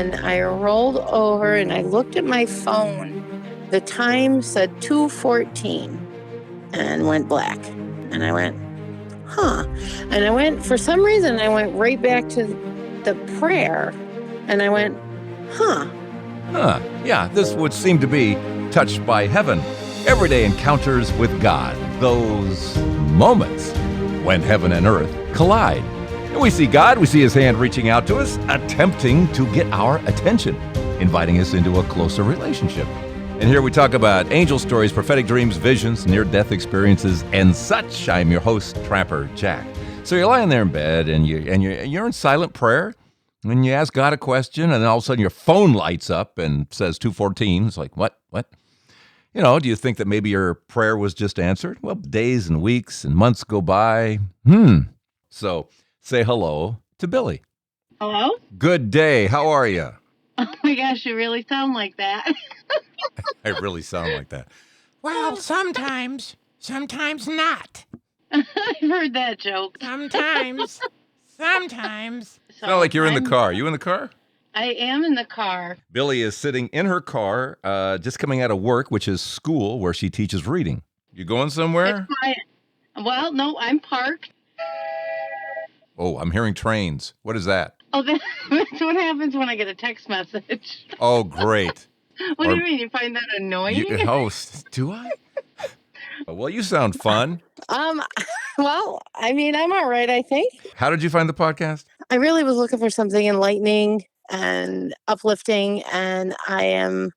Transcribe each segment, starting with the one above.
and I rolled over and I looked at my phone. The time said 2:14 and went black. And I went, huh. And for some reason, I went right back to the prayer and I went, huh. Yeah, this would seem to be touched by heaven. Everyday encounters with God. Those moments when heaven and earth collide. And we see God, we see his hand reaching out to us, attempting to get our attention, inviting us into a closer relationship. And here we talk about angel stories, prophetic dreams, visions, near-death experiences, and such. I'm your host, Trapper Jack. So you're lying there in bed, and you're in silent prayer, and you ask God a question, and then all of a sudden your phone lights up and says 2:14. It's like, what? Do you think that maybe your prayer was just answered? Well, days and weeks and months go by. So say hello to Billie. Hello? Good day. How are you? Oh my gosh, you really sound like that. I really sound like that. Well, sometimes not. I've heard that joke. Sometimes. So Sound like you're in the car. You in the car? I am in the car. Billie is sitting in her car, just coming out of work, which is school, where she teaches reading. You going somewhere? It's quiet. Well, no, I'm parked. Oh, I'm hearing trains. What is that? Oh, that's what happens when I get a text message. Oh, great. What do you mean? You find that annoying? Do I? Well, you sound fun. Well, I mean, I'm all right, I think. How did you find the podcast? I really was looking for something enlightening and uplifting, and I am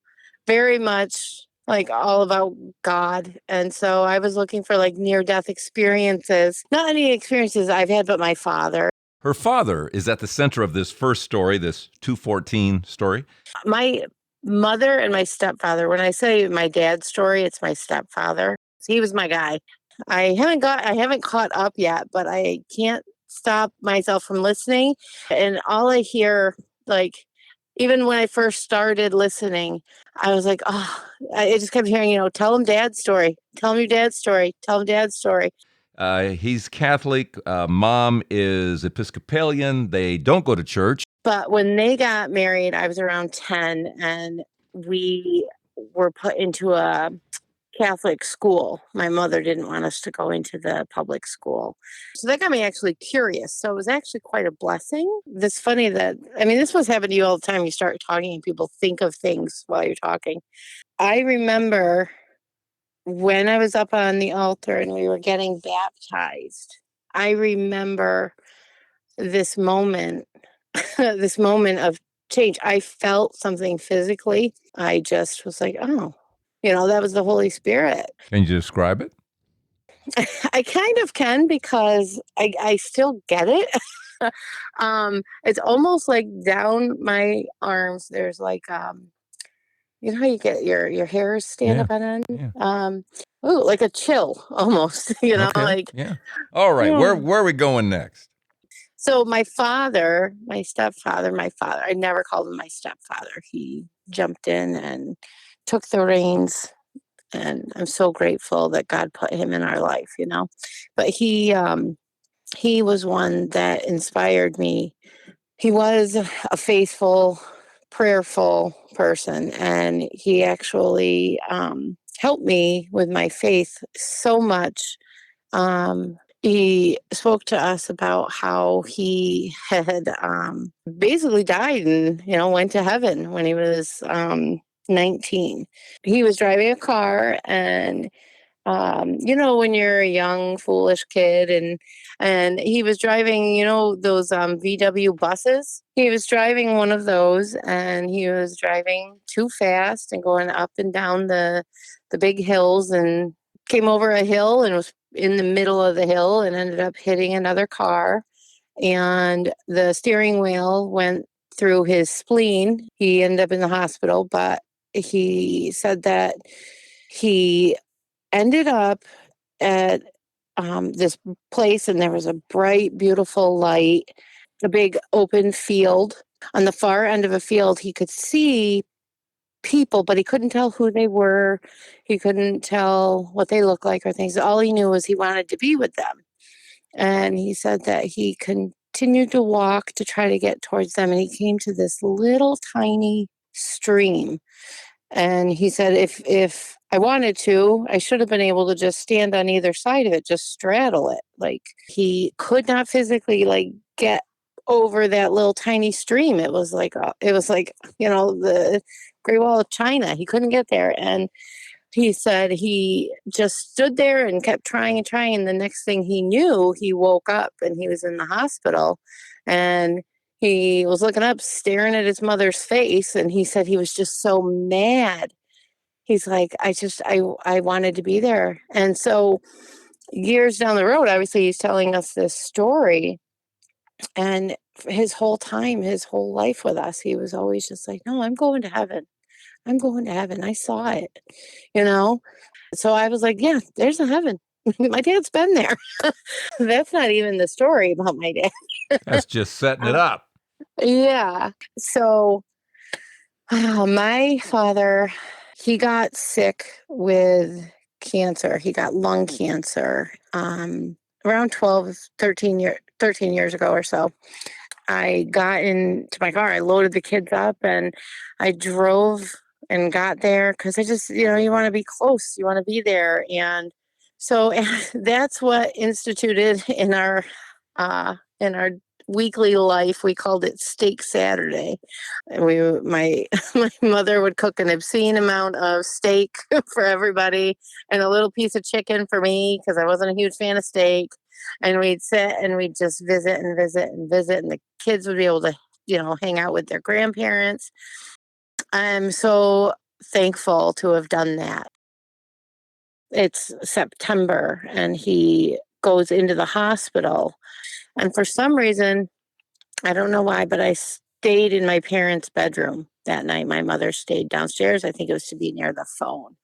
very much like all about God. And so I was looking for like near-death experiences. Not any experiences I've had, but my father. Her father is at the center of this first story, this 2:14 story. My mother and my stepfather. When I say my dad's story, it's my stepfather. He was my guy. I haven't caught up yet, but I can't stop myself from listening. And all I hear, like, even when I first started listening, I was like, oh, I just kept hearing, tell him dad's story. Tell him your dad's story. Tell him dad's story. He's Catholic. Mom is Episcopalian. They don't go to church. But when they got married, I was around 10, and we were put into a Catholic school. My mother didn't want us to go into the public school. So that got me actually curious. So it was actually quite a blessing. It's funny that, this must happen to you all the time. You start talking and people think of things while you're talking. I remember when I was up on the altar and we were getting baptized, I remember this moment, this moment of change. I felt something physically. I just was like, oh, that was the Holy Spirit. Can you describe it? I kind of can, because I still get it. It's almost like down my arms. There's like, how you get your hairs stand up on end? Yeah. Like a chill almost, Okay. Yeah. All right. Yeah. Where are we going next? So my stepfather, I never called him my stepfather. He jumped in and took the reins, and I'm so grateful that God put him in our life, But he was one that inspired me. He was a faithful, prayerful person, and he actually helped me with my faith so much. He spoke to us about how he had basically died and, went to heaven when he was 19. He was driving a car, and when you're a young foolish kid, and he was driving those VW buses. He was driving one of those, and he was driving too fast and going up and down the big hills, and came over a hill and was in the middle of the hill and ended up hitting another car, and the steering wheel went through his spleen. He ended up in the hospital, but he said that he ended up at this place, and there was a bright, beautiful light, a big open field. On the far end of a field, he could see people, but he couldn't tell who they were. He couldn't tell what they looked like or things. All he knew was he wanted to be with them. And he said that he continued to walk to try to get towards them, and he came to this little tiny stream. And he said, if I wanted to, I should have been able to just stand on either side of it, just straddle it. Like, he could not physically like get over that little tiny stream. It was like the Great Wall of China. He couldn't get there, and he said he just stood there and kept trying and trying. And the next thing he knew, he woke up and he was in the hospital, and he was looking up, staring at his mother's face. And he said he was just so mad. He's like, I wanted to be there. And so years down the road, obviously, he's telling us this story. And his whole time, his whole life with us, he was always just like, no, I'm going to heaven. I'm going to heaven. I saw it, you know? So I was like, yeah, there's a heaven. My dad's been there. That's not even the story about my dad. That's just setting it up. Yeah. So my father, he got sick with cancer. He got lung cancer around 13 years ago or so. I got into my car, I loaded the kids up, and I drove and got there because I just, you want to be close, you want to be there. And so that's what instituted in our weekly life. We called it Steak Saturday. And my mother would cook an obscene amount of steak for everybody and a little piece of chicken for me because I wasn't a huge fan of steak. And we'd sit and we'd just visit and visit and visit, and the kids would be able to, hang out with their grandparents. I'm so thankful to have done that. It's September and he goes into the hospital. And for some reason, I don't know why, but I stayed in my parents' bedroom that night. My mother stayed downstairs. I think it was to be near the phone.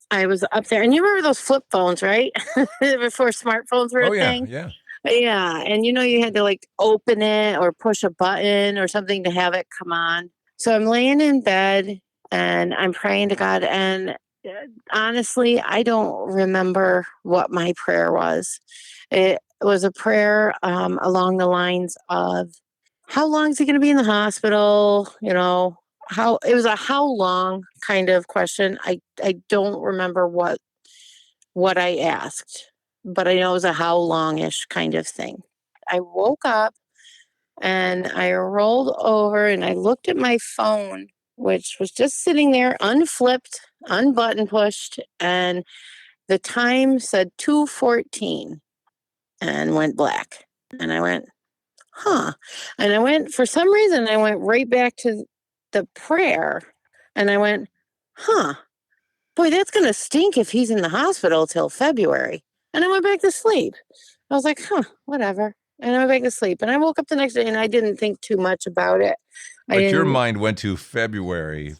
I was up there, and you remember those flip phones, right? Before smartphones were a thing. Yeah. Yeah, and you had to like open it or push a button or something to have it come on. So I'm laying in bed and I'm praying to God, and honestly, I don't remember what my prayer was. It was a prayer along the lines of, how long is he going to be in the hospital? How it was a how long kind of question. I don't remember what I asked, but I know it was a how long-ish kind of thing. I woke up and I rolled over and I looked at my phone, which was just sitting there unflipped, unbutton pushed, and the time said 2:14 and went black. And I went, huh. And for some reason, I went right back to the prayer and I went, huh, boy, that's going to stink if he's in the hospital till February. And I went back to sleep. I was like, huh, whatever. And I went back to sleep. And I woke up the next day and I didn't think too much about it. But your mind went to February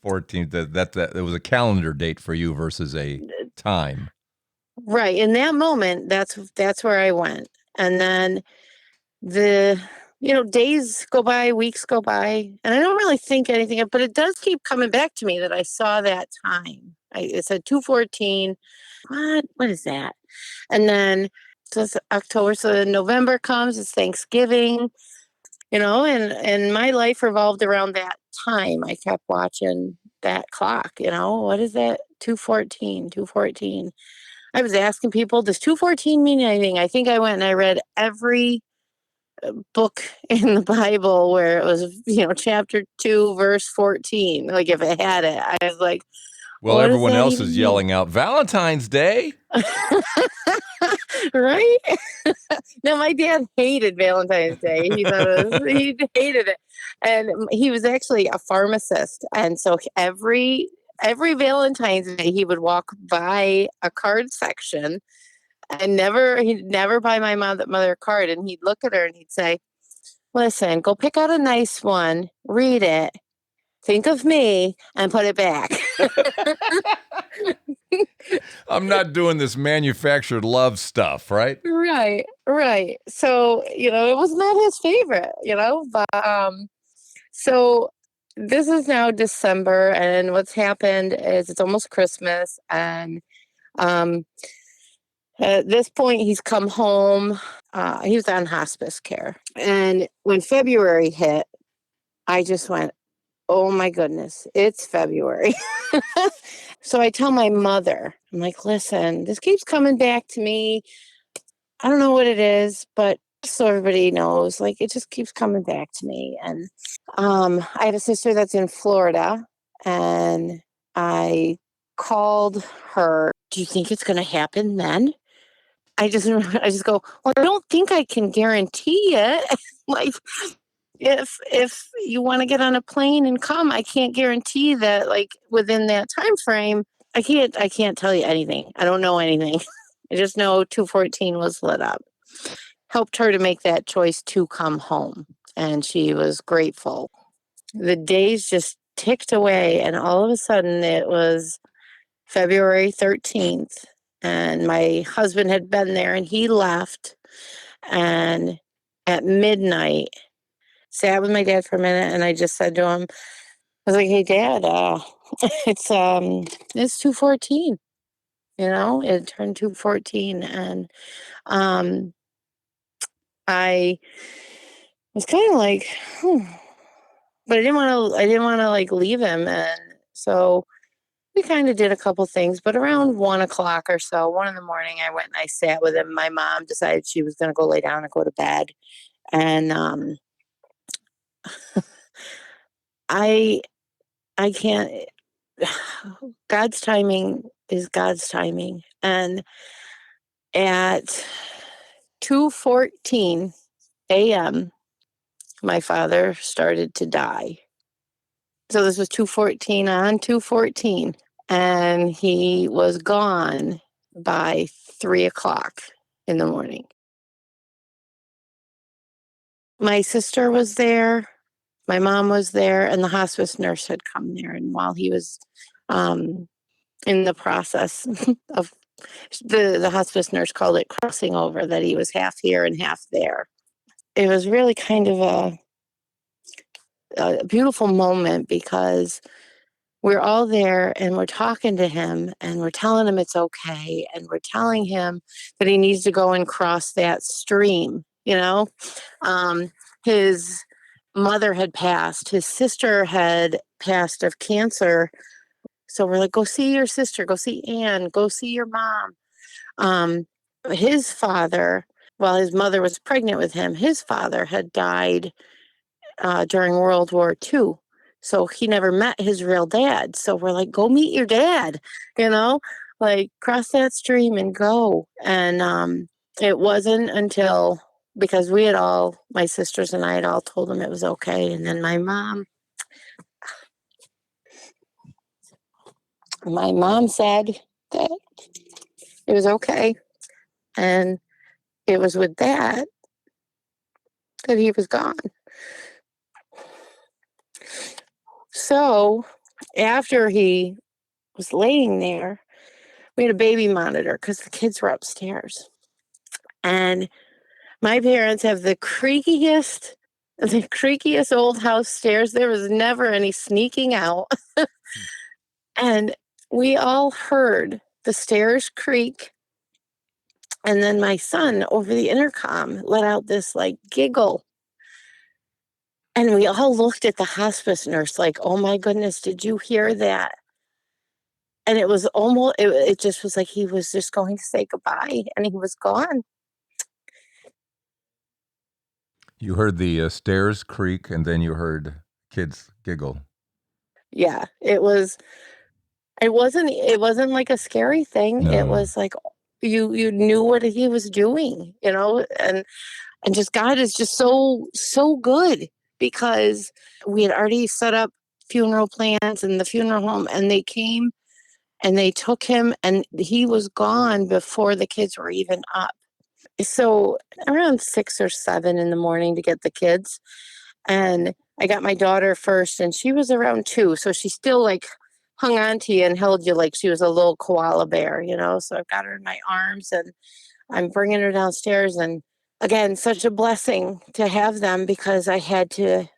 14th. That was a calendar date for you versus a time. Right. In that moment, that's where I went. And then days go by, weeks go by, and I don't really think anything of, but it does keep coming back to me that I saw that time. It said 2:14. What is that? And then so it's October, so November comes, it's Thanksgiving, and my life revolved around that time. I kept watching that clock, what is that? 2:14, 2:14. I was asking people, does 2:14 mean anything? I think I went and I read every book in the Bible where it was, chapter 2, verse 14. Like if it had it, I was like, well, everyone else is yelling out Valentine's Day. Right? No, my dad hated Valentine's Day. He hated it. And he was actually a pharmacist. And so every Valentine's Day, he would walk by a card section and he'd never buy my mother a card. And he'd look at her and he'd say, listen, go pick out a nice one, read it, think of me, and put it back. I'm not doing this manufactured love stuff, right? Right. So, it was not his favorite, but so this is now December, and what's happened is it's almost Christmas, and At this point, he's come home. He was on hospice care. And when February hit, I just went, oh my goodness, it's February. So I tell my mother, I'm like, listen, this keeps coming back to me. I don't know what it is, but so everybody knows, like it just keeps coming back to me. And I have a sister that's in Florida, and I called her. Do you think it's going to happen then? I just go, well, I don't think I can guarantee it. Like if you want to get on a plane and come, I can't guarantee that like within that time frame. I can't tell you anything. I don't know anything. I just know 214 was lit up. Helped her to make that choice to come home, and she was grateful. The days just ticked away, and all of a sudden it was February 13th, and my husband had been there and he left. And at midnight, sat with my dad for a minute, and I just said to him, I was like, "Hey, Dad, it's 214. It turned 214, and um, I was kind of like, but I didn't want to. I didn't want to like leave him, and so we kind of did a couple things. But around 1 o'clock or so, 1 in the morning, I went and I sat with him. My mom decided she was going to go lay down and go to bed, and I I can't. God's timing is God's timing, and at 2:14 a.m., my father started to die. So this was 2:14 on 2:14, and he was gone by 3 o'clock in the morning. My sister was there, my mom was there, and the hospice nurse had come there. And while he was um, in the process of the hospice nurse called it crossing over, that he was half here and half there. It was really kind of a beautiful moment because we're all there and we're talking to him and we're telling him it's okay. And we're telling him that he needs to go and cross that stream. His mother had passed, his sister had passed of cancer. So we're like, go see your sister, go see Anne, go see your mom. Um, his father, while his mother was pregnant with him, his father had died during World War II. So he never met his real dad. So we're like, go meet your dad, you know, like cross that stream and go. And it wasn't until, because my sisters and I had all told him it was okay. And then my mom said that it was okay. And it was with that he was gone. So after he was laying there, we had a baby monitor because the kids were upstairs. And my parents have the creakiest old house stairs. There was never any sneaking out. And we all heard the stairs creak. And then my son over the intercom let out this like giggle. And we all looked at the hospice nurse like, oh my goodness, did you hear that? And it was it just was like he was just going to say goodbye and he was gone. You heard the stairs creak, and then you heard kids giggle. Yeah, it wasn't like a scary thing. No. It was like you knew what he was doing, and just God is just so good, because we had already set up funeral plans in the funeral home, and they came and they took him, and he was gone before the kids were even up. So around 6 or 7 in the morning to get the kids, and I got my daughter first, and she was around 2, so she still like hung on to you and held you like she was a little koala bear. So I've got her in my arms, and I'm bringing her downstairs, and again, such a blessing to have them, because I had to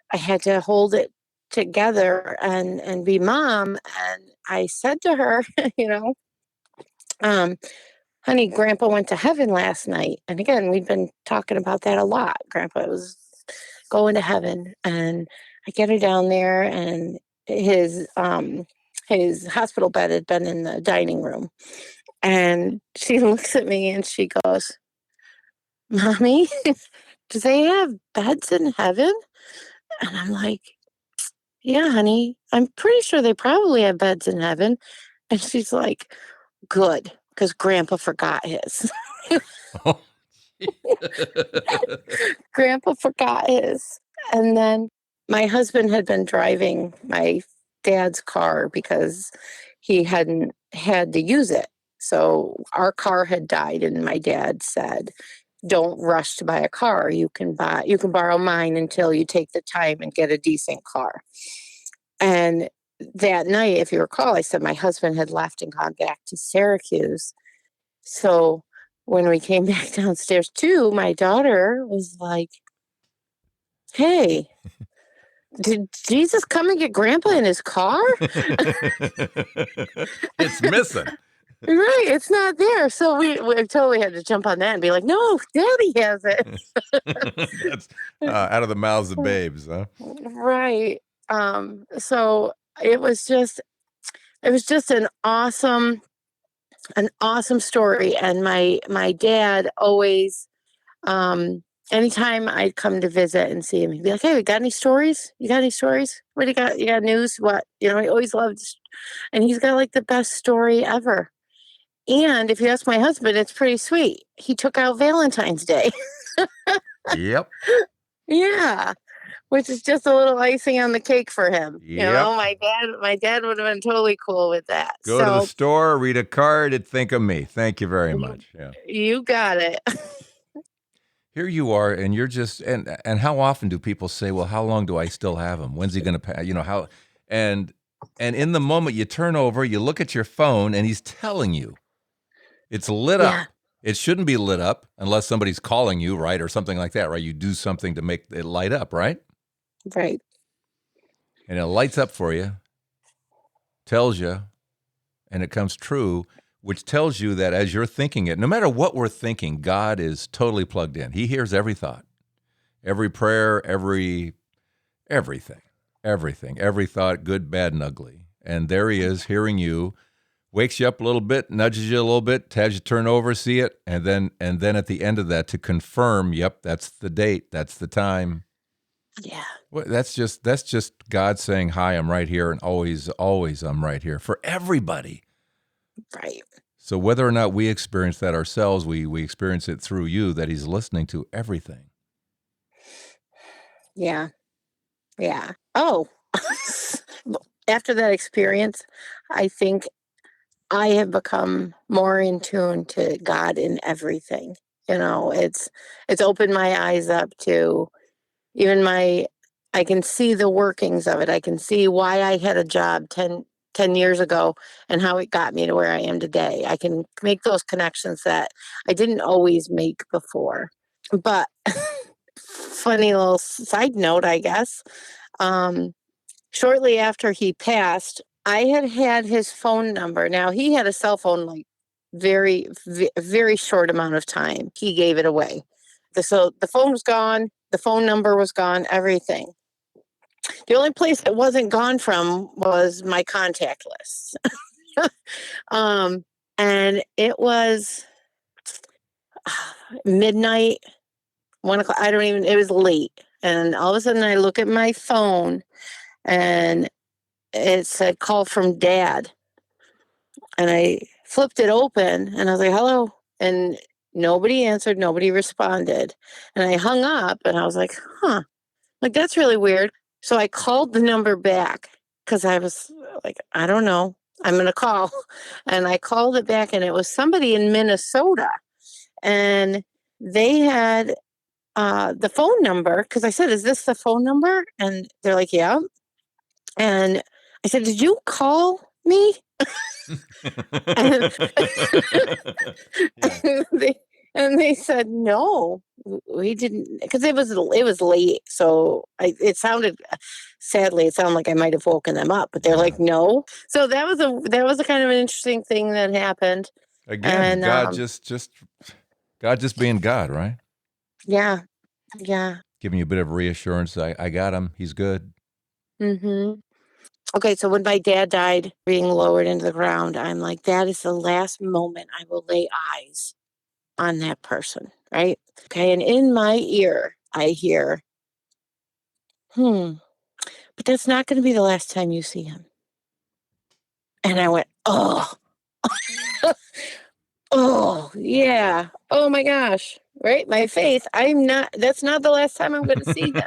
hold it together and be mom. And I said to her, you know, um, honey, Grandpa went to heaven last night. And again, we've been talking about that a lot. Grandpa was going to heaven, and I get her down there, and his hospital bed had been in the dining room. And she looks at me and she goes, Mommy, do they have beds in heaven? And I'm like, yeah, honey, I'm pretty sure they probably have beds in heaven. And she's like, good, because Grandpa forgot his. Oh. Grandpa forgot his. And then my husband had been driving my dad's car because he hadn't had to use it. So our car had died, and my dad said, don't rush to buy a car. You can borrow mine until you take the time and get a decent car. And that night, if you recall, I said my husband had left and gone back to Syracuse. So when we came back downstairs too, my daughter was like, hey, did Jesus come and get Grandpa in his car? It's missing. Right, it's not there. So we totally had to jump on that and be like, no, Daddy has it. That's out of the mouths of babes, huh? Right. So it was just an awesome story. And my dad always, anytime I'd come to visit and see him, he'd be like, hey, you got any stories? You got any stories? What do you got? You got news? What? He always loved, and he's got like the best story ever. And if you ask my husband, it's pretty sweet. He took out Valentine's Day. Yep. Yeah. Which is just a little icing on the cake for him. Yep. My dad would have been totally cool with that. Go to the store, read a card, and think of me. Thank you very much. Yeah. You got it. Here you are, and you're just and how often do people say, well, how long do I still have him? When's he going to pass? How and in the moment you turn over, you look at your phone, and he's telling you. It's lit up. It shouldn't be lit up unless somebody's calling you, right? Or something like that, right? You do something to make it light up, right? Right. And it lights up for you, tells you, and it comes true, which tells you that as you're thinking it, no matter what we're thinking, God is totally plugged in. He hears every thought, every prayer, everything, every thought, good, bad, and ugly. And there he is hearing you. Wakes you up a little bit, nudges you a little bit, has you turn over, see it, and then at the end of that to confirm, yep, that's the date, that's the time. Yeah. Well, that's just God saying, hi, I'm right here, and always I'm right here for everybody. Right. So whether or not we experience that ourselves, we experience it through you, that he's listening to everything. Yeah. Yeah. Oh, after that experience, I think I have become more in tune to God in everything. It's opened my eyes up to even I can see the workings of it. I can see why I had a job 10 years ago and how it got me to where I am today. I can make those connections that I didn't always make before. But funny little side note, I guess. Shortly after he passed, I had his phone number. Now, he had a cell phone like very short amount of time. He gave it away. So the phone was gone, the phone number was gone, everything. The only place it wasn't gone from was my contact list. And it was midnight, 1:00. It was late. And all of a sudden I look at my phone and it said call from Dad. And I flipped it open and I was like, hello. And nobody answered, nobody responded. And I hung up and I was like, like, that's really weird. So I called the number back because I was like, I don't know. I'm going to call. And I called it back and it was somebody in Minnesota. And they had the phone number because I said, is this the phone number? And they're like, yeah. And I said, did you call me? and, they said no, we didn't, because it was late. So it sounded like I might have woken them up, but they're like no. So that was a kind of an interesting thing that happened. Again, And God just being God, right? yeah. Giving you a bit of reassurance. I got him. He's good. Mm-hmm. Okay, so when my dad died, being lowered into the ground, I'm like, that is the last moment I will lay eyes on that person, right? Okay, and in my ear, I hear, but that's not going to be the last time you see him. And I went, oh, oh, yeah. Oh my gosh, right? My faith, that's not the last time I'm going to see him.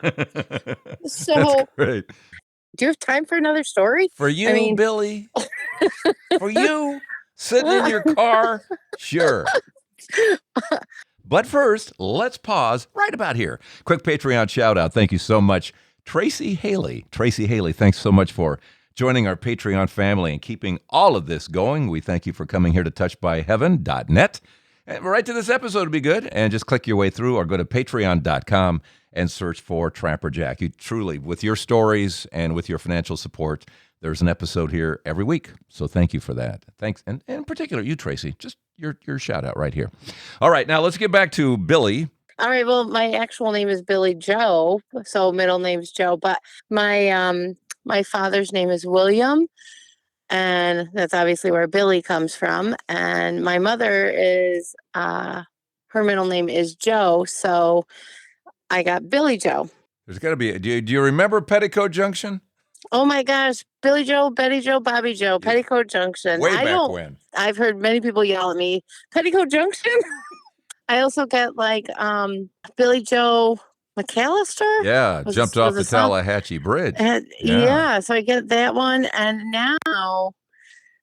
That's So, great. do you have time for another story? For you, Billy. For you, sitting in your car. Sure. But first, let's pause right about here. Quick Patreon shout out. Thank you so much, Tracy Haley. Tracy Haley, thanks so much for joining our Patreon family and keeping all of this going. We thank you for coming here to touchbyheaven.net. And right to this episode would be good. And just click your way through or go to patreon.com and search for Trapper Jack. You truly, with your stories and with your financial support, there's an episode here every week. So thank you for that. Thanks. And in particular, you, Tracy, just your shout out right here. All right, now let's get back to Billy. All right. Well, my actual name is Billie Joe, so middle name's Joe. But my father's name is William, and that's obviously where Billy comes from. And my mother is her middle name is Joe, so I got Billie Joe. There's got to be. Do you remember Petticoat Junction? Oh my gosh, Billie Joe, Betty Joe, Bobby Joe, Petticoat Junction. Way back when. I've heard many people yell at me, Petticoat Junction. I also get like Billie Joe McAllister. Yeah, jumped off the song? Tallahatchie Bridge. Yeah, so I get that one, and now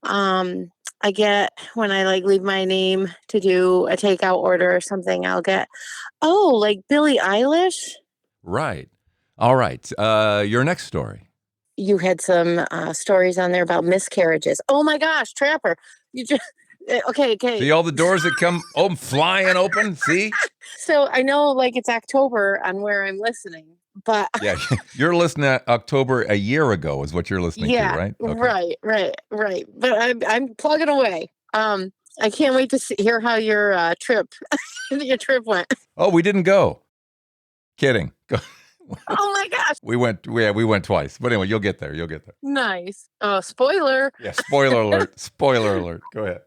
I get when I like leave my name to do a takeout order or something, I'll get like Billie Eilish. Right. All right. Your next story. You had some stories on there about miscarriages. Oh my gosh, Trapper! You just okay. See all the doors that come flying open. See. So I know, like it's October on where I'm listening, but yeah, you're listening at October a year ago is what you're listening to, right? Okay. Right. But I'm plugging away. I can't wait to hear how your trip went. Oh, we didn't go. Kidding. Oh my gosh. We went twice. But anyway, you'll get there. Nice. Oh, spoiler. Yeah, spoiler alert. Spoiler alert. Go ahead.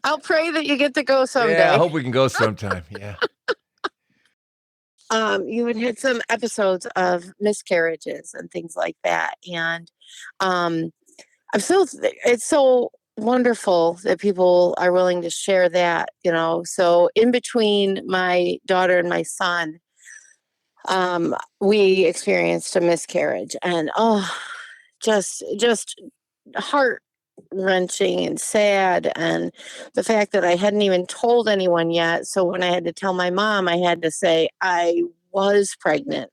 I'll pray that you get to go someday. Yeah, I hope we can go sometime. Yeah. You had some episodes of miscarriages and things like that. And it's so wonderful that people are willing to share that, So in between my daughter and my son, we experienced a miscarriage, and just heart wrenching and sad, and the fact that I hadn't even told anyone yet. So when I had to tell my mom, I had to say I was pregnant.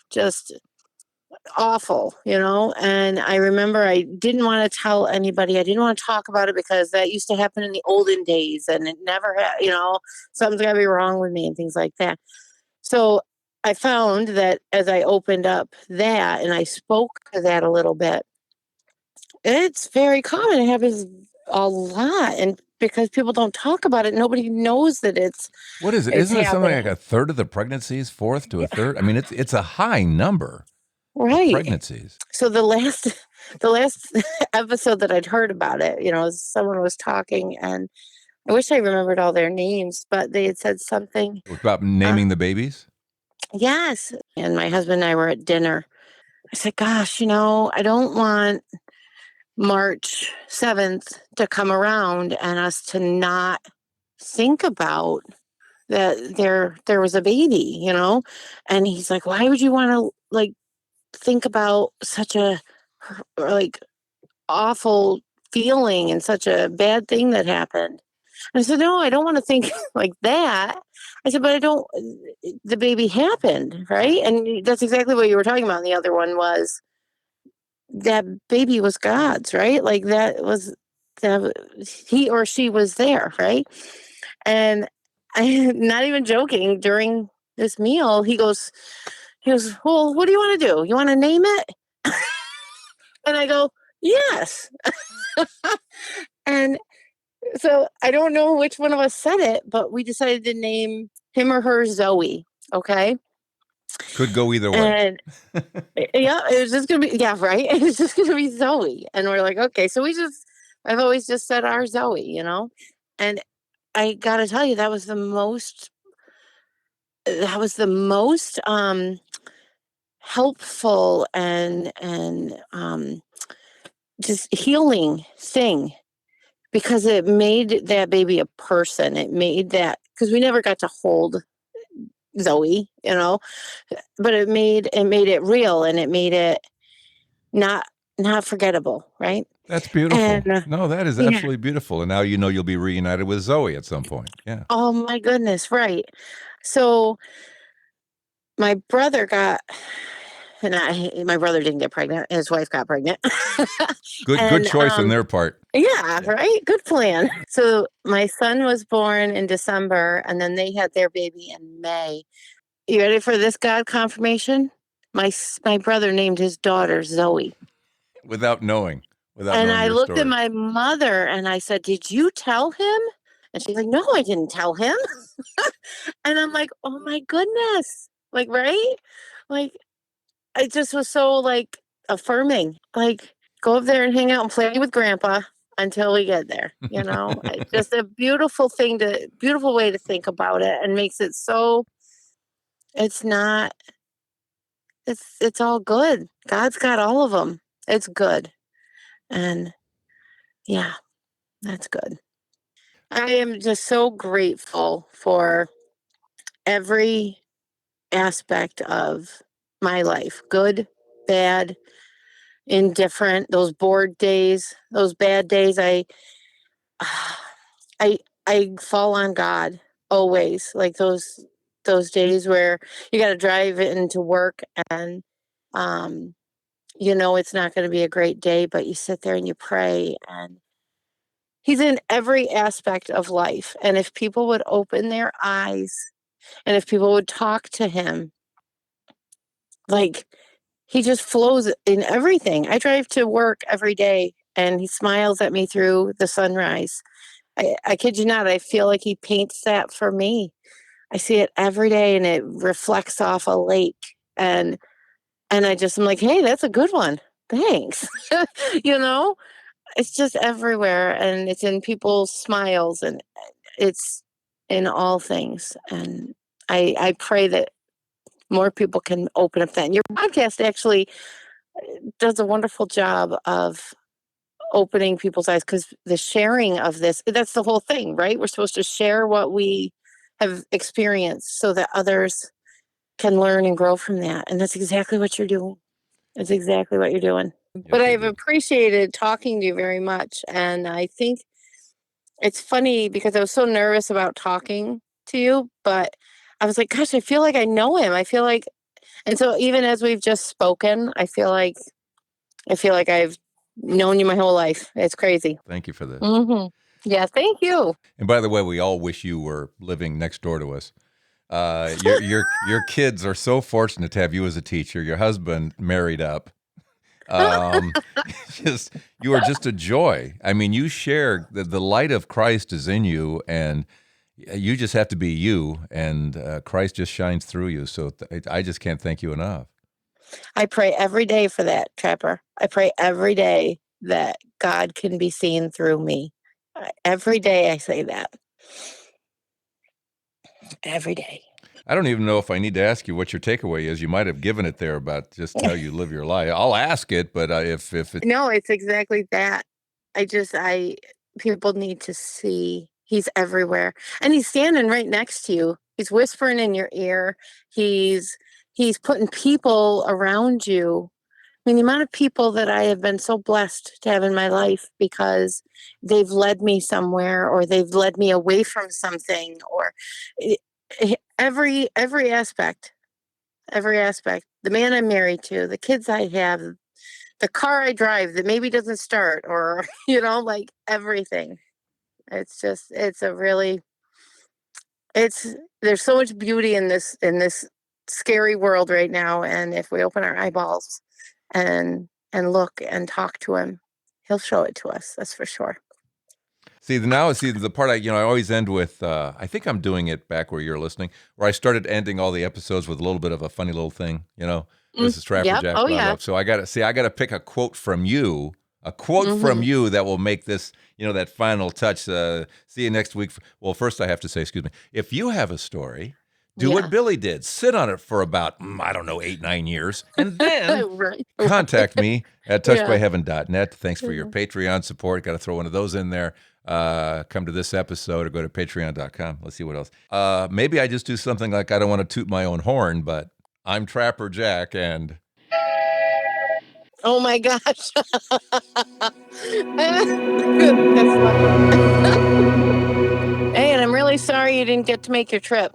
Just awful, and I remember I didn't want to tell anybody. I didn't want to talk about it because that used to happen in the olden days, and it never had, something's got to be wrong with me and things like that. So I found that as I opened up that and I spoke to that a little bit, it's very common. It happens a lot. And because people don't talk about it, nobody knows that it's. What is it? Isn't it something like a third of the pregnancies, fourth to a third? I mean, it's a high number. Right. Pregnancies. So the last episode that I'd heard about it, someone was talking, and I wish I remembered all their names, but they had said something about naming the babies. Yes. And my husband and I were at dinner. I said, gosh, I don't want March 7th to come around and us to not think about that there was a baby, And he's like, why would you want to like think about such a like awful feeling and such a bad thing that happened? I said, no, I don't want to think like that. I said, but the baby happened, right? And that's exactly what you were talking about. And the other one was that baby was God's, right? Like he or she was there, right? And I'm not even joking. During this meal, he goes, well, what do you want to do? You want to name it? And I go, yes. And So I don't know which one of us said it, but we decided to name him or her Zoe. Okay. Could go either way. And yeah, it was just gonna be, yeah, right. It was just gonna be Zoe. And we're like, okay. So I've always just said our Zoe. And I gotta tell you, that was the most helpful and just healing thing, because it made that baby a person. It made that, because we never got to hold Zoe, but it made it real, and it made it not not forgettable, right? That's And beautiful. No, that is yeah, absolutely beautiful. And now you know you'll be reunited with Zoe at some point. Yeah. oh my goodness, right. So my brother got, my brother didn't get pregnant. His wife got pregnant. Good and choice on their part. Yeah, Yeah. right. Good plan. So my son was born in December, and then they had their baby in May. You ready for this God confirmation? My brother named his daughter Zoe. Without knowing, without And knowing I your looked at story. my mother and I said, "Did you tell him?" And she's like, "No, I didn't tell him." And I'm like, "Oh my goodness." Like, right? Like, I just was so like affirming. Like, go up there and hang out and play with grandpa until we get there. It's just a beautiful way to think about it, and makes it so it's not it's all good. God's got all of them. It's good. And yeah, that's good. I am just so grateful for every aspect of my life, good, bad, indifferent, those bored days, those bad days. I I fall on God always. Like those days where you got to drive into work, and um it's not going to be a great day, but you sit there and you pray, and he's in every aspect of life. And if people would open their eyes, and if people would talk to him, like, he just flows in everything. I drive to work every day, and he smiles at me through the sunrise. I kid you not, I feel like he paints that for me. I see it every day, and it reflects off a lake. And I'm like, hey, that's a good one. Thanks. you know? It's just everywhere, and it's in people's smiles, and it's in all things. And I pray that more people can open up that. And your podcast actually does a wonderful job of opening people's eyes, because the sharing of this, that's the whole thing, right? We're supposed to share what we have experienced so that others can learn and grow from that. And that's exactly what you're doing. That's exactly what you're doing. But Yes, you I've do. appreciated talking to you very much. And I think it's funny because I was so nervous about talking to you, but I was like, gosh, I feel like I know him. I feel like, and so even as we've just spoken, I feel like I've known you my whole life. It's crazy. Thank you for this. Yeah, thank you. And by the way, we all wish you were living next door to us. Your kids are so fortunate to have you as a teacher. Your husband married up. Um, just you are just a joy. I mean, you share the light of Christ is in you, and you just have to be you, and Christ just shines through you. So I just can't thank you enough. I pray every day for that, Trapper. I pray every day that God can be seen through me. Every day I say that. Every day. I don't even know if I need to ask you what your takeaway is. You might have given it there about just how you live your life. I'll ask it, but if it No, it's exactly that. I people need to see he's everywhere. And he's standing right next to you. He's whispering in your ear. He's he's putting people around you. I mean, the amount of people that I have been so blessed to have in my life, because they've led me somewhere, or they've led me away from something, or every aspect, every aspect. The man I'm married to, the kids I have, the car I drive that maybe doesn't start, or like everything. It's a really it's there's so much beauty in this scary world right now, and if we open our eyeballs and look and talk to him, he'll show it to us. That's for sure. See, the part I always end with, I think I'm doing it back where you're listening, where I started ending all the episodes with a little bit of a funny little thing, this is Trapper Yep. Jack, Oh, blah, yeah. blah. So I got to pick a quote from you, that will make this, that final touch. See you next week. Well, first I have to say, excuse me, if you have a story, do Yeah. what Billie did. Sit on it for about, I don't know, 8-9 years, and then Right. contact me at Yeah. touchedbyheaven.net. Thanks for your Patreon support. Got to throw one of those in there. Come to this episode or go to patreon.com. Let's see what else. Maybe I just do something like I don't want to toot my own horn, but I'm Trapper Jack, and Oh my gosh. That's funny. Hey, and I'm really sorry you didn't get to make your trip.